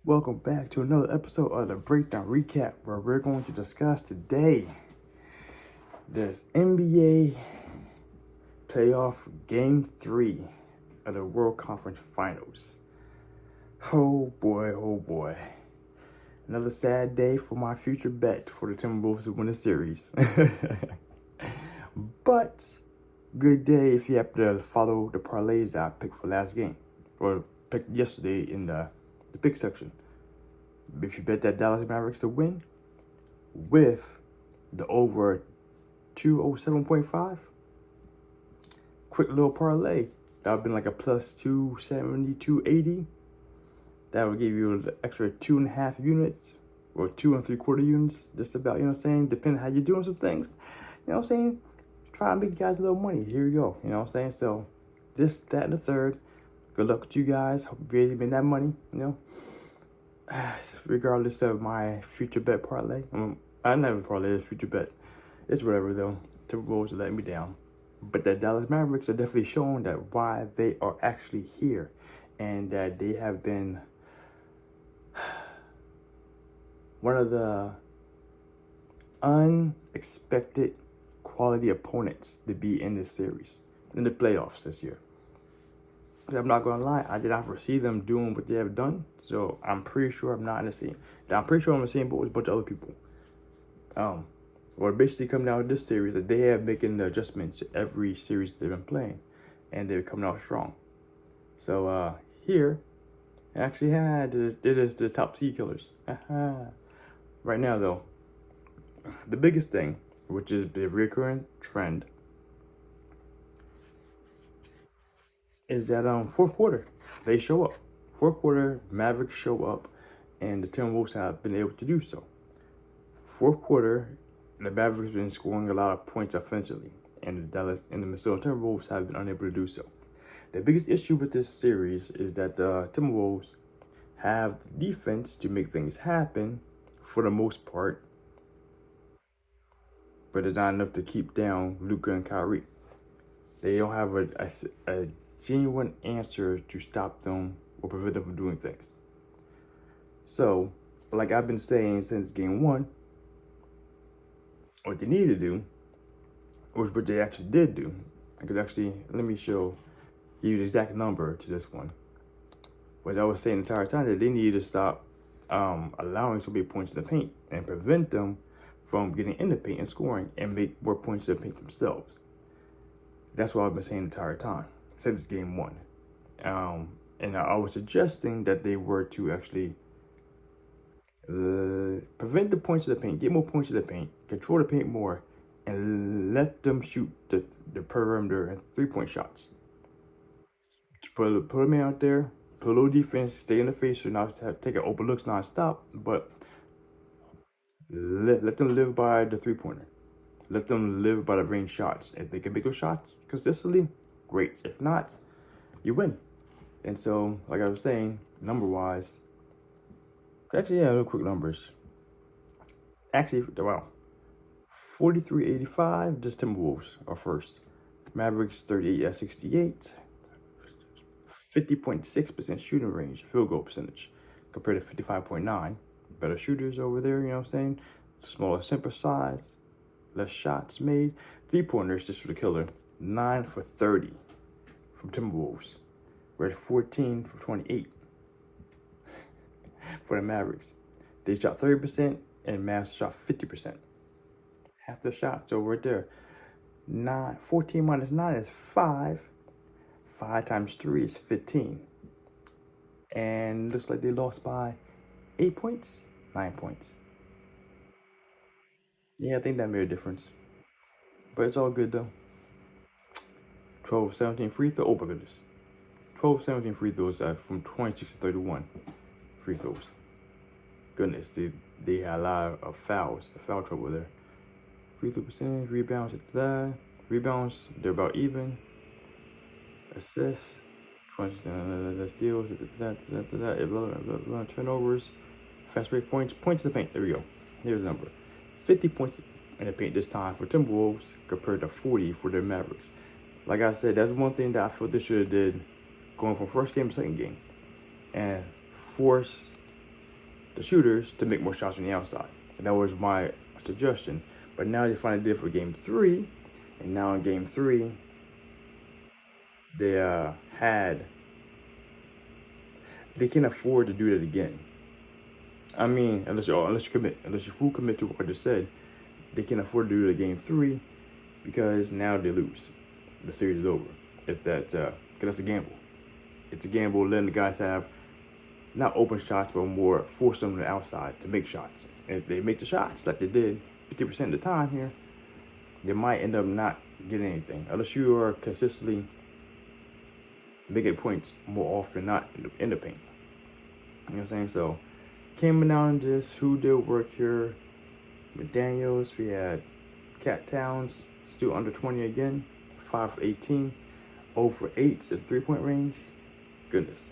Welcome back to another episode of the Breakdown Recap, where we're going to discuss today this NBA playoff Game 3 of the World Conference Finals. Oh boy, oh boy. Another sad day for my future bet for the Timberwolves to win the series. But good day if you happen to follow the parlays that I picked for last game, or picked yesterday in the pick section. If you bet that Dallas Mavericks to win with the over 207.5, quick little parlay, that would have been like a plus 270, 280. That would give you an extra 2.5 units or 2 3/4 units, just about, you know what I'm saying? Depending how you're doing some things, you know what I'm saying? Try and make you guys a little money. Here you go, you know what I'm saying? So, this, that, and the third. Good luck with you guys. Hope you guys made that money, you know? Regardless of my future bet parlay. I never parlay this future bet. It's whatever though. Timberwolves are letting me down. But the Dallas Mavericks are definitely showing that why they are actually here. And that they have been one of the unexpected quality opponents to be in this series, in the playoffs this year. I'm not gonna lie, I did not foresee them doing what they have done, so I'm pretty sure I'm not in the same. I'm pretty sure I'm in the same boat with a bunch of other people. Or basically coming out of this series that they have making the adjustments every series they've been playing, and they're coming out strong. So here, actually had it is the top seed killers. Right now though, the biggest thing, which is the recurring trend, is that fourth quarter they show up. Fourth quarter Mavericks show up, and the Timberwolves have been able to do so. Fourth quarter, the Mavericks have been scoring a lot of points offensively, and the Dallas and the Minnesota Timberwolves have been unable to do so. The biggest issue with this series is that the Timberwolves have the defense to make things happen for the most part, but it's not enough to keep down Luka and Kyrie. They don't have a genuine answer to stop them or prevent them from doing things. So, like I've been saying since game one, what they need to do, or what they actually did do, I could actually, let me give you the exact number to this one. What I was saying the entire time, that they needed to stop allowing so many points in the paint and prevent them from getting in the paint and scoring and make more points in the paint themselves. That's what I've been saying the entire time since game one. And I was suggesting that they were to actually prevent the points in the paint, get more points in the paint, control the paint more, and let them shoot the perimeter and 3-point shots. Put them out there, put a little defense, stay in the face, so not have take open looks nonstop, but let them live by the 3-pointer. Let them live by the range shots. If they can make those shots consistently, great. If not, you win. And so, like I was saying, number-wise, actually, yeah, real quick numbers. Actually, wow, 43-85, just Timberwolves are first. Mavericks 38-68, 50.6% shooting range, field goal percentage, compared to 55.9. Better shooters over there, you know what I'm saying? Smaller sample size, less shots made. 3-pointers, just for the killer, 9 for 30 from Timberwolves. We're at 14 for 28 for the Mavericks. They shot 30% and Mavs shot 50%. Half the shots over there. 14 minus 9 is 5. 5 times 3 is 15. And looks like they lost by 8 points, 9 points. Yeah, I think that made a difference. But it's all good though. 12-17 free throw. Oh my goodness. 12-17 free throws from 26 to 31 free throws. Goodness, they had a lot of fouls, the foul trouble there. Free throw percentage, rebounds, rebounds, they're about even. Assists, 20 steals, irrelevant turnovers, fast break points in the paint. There we go. Here's the number. 50 points in the paint this time for Timberwolves compared to 40 for the Mavericks. Like I said, that's one thing that I feel they should have did going from first game to second game, and force the shooters to make more shots on the outside. And that was my suggestion. But now they finally did it for game 3. And now in game 3, they can afford to do that again. I mean, unless you full commit to what I just said, they can afford to do it in game 3 because now they lose. The series is over. If that, because that's a gamble. It's a gamble letting the guys have not open shots, but more force them to the outside to make shots. And if they make the shots like they did 50% of the time here, they might end up not getting anything unless you are consistently making points more often, not in the paint. You know what I'm saying? So, came down to this, who did work here? McDaniels, we had Cat Towns, still under 20 again, 5 for 18, 0 for 8 at 3-point range. Goodness.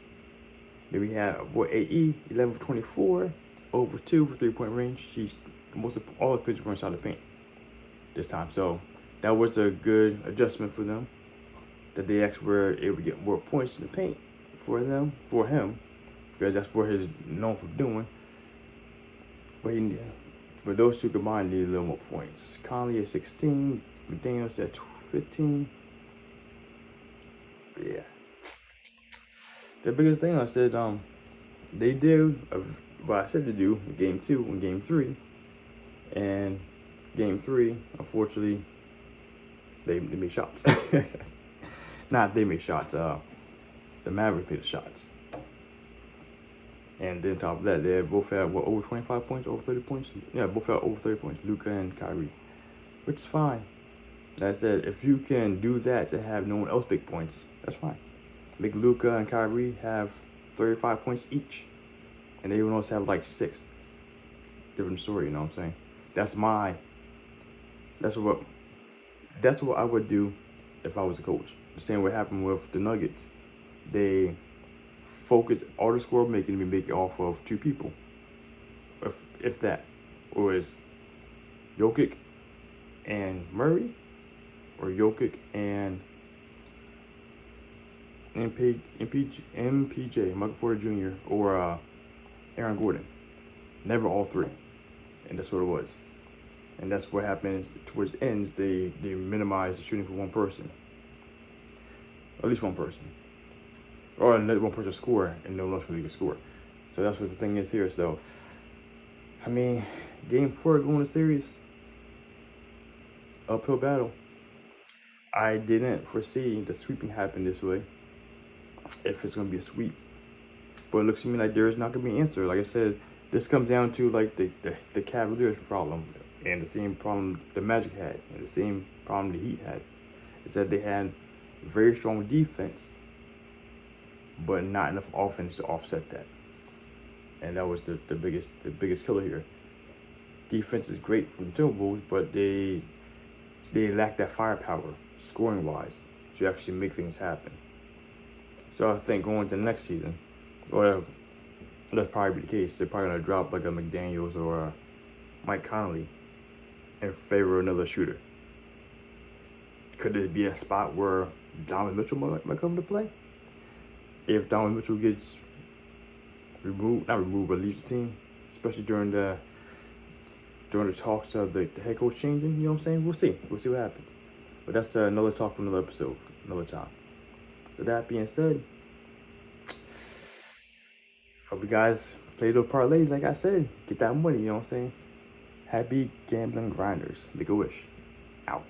Then we had AE, 11 for 24, 0 for 2 for 3-point range. She's most of all the pitches were inside the paint this time. So that was a good adjustment for them. That they actually were able to get more points in the paint for him, because that's what he's known for doing. But those two combined needed a little more points. Conley at 16, McDaniels at 15. But yeah. The biggest thing I said, they did what I said to do in game 2 and game 3. And game 3, unfortunately, they made shots. Not they made shots, the Mavericks made the shots. And then on top of that, they both had, over 25 points, over 30 points? Yeah, both had over 30 points, Luka and Kyrie, which is fine. That said, if you can do that to have no one else make points, that's fine. Make Luka and Kyrie have 35 points each, and everyone else have like 6. Different story, you know what I'm saying? That's what I would do if I was a coach. The same way happened with the Nuggets. They focus all the score making to be making off of 2 people, if that, or is Jokic and Murray, or Jokic and MPJ, Michael Porter Jr., or Aaron Gordon. Never all 3, and that's what it was. And that's what happens towards the ends. They minimize the shooting for one person, at least one person, or let one person score and no one else really can score. So that's what the thing is here. So, I mean, game 4 going to series, uphill battle. I didn't foresee the sweeping happen this way, if it's going to be a sweep. But it looks to me like there's not going to be an answer. Like I said, this comes down to like the Cavaliers problem, and the same problem the Magic had, and the same problem the Heat had. It's that they had very strong defense, but not enough offense to offset that. And that was the biggest killer here. Defense is great from the Timberwolves, but they lack that firepower, scoring-wise, to actually make things happen. So I think going to the next season, or that's probably the case, they're probably going to drop like a McDaniels or a Mike Conley in favor of another shooter. Could there be a spot where Donovan Mitchell might come to play? If Donovan Mitchell gets not removed, but leaves the team, especially during the talks of the head coach changing, you know what I'm saying? We'll see what happens. But that's another talk for another episode, another time. So that being said, hope you guys play those parlays, like I said. Get that money, you know what I'm saying? Happy gambling grinders. Make a wish. Out.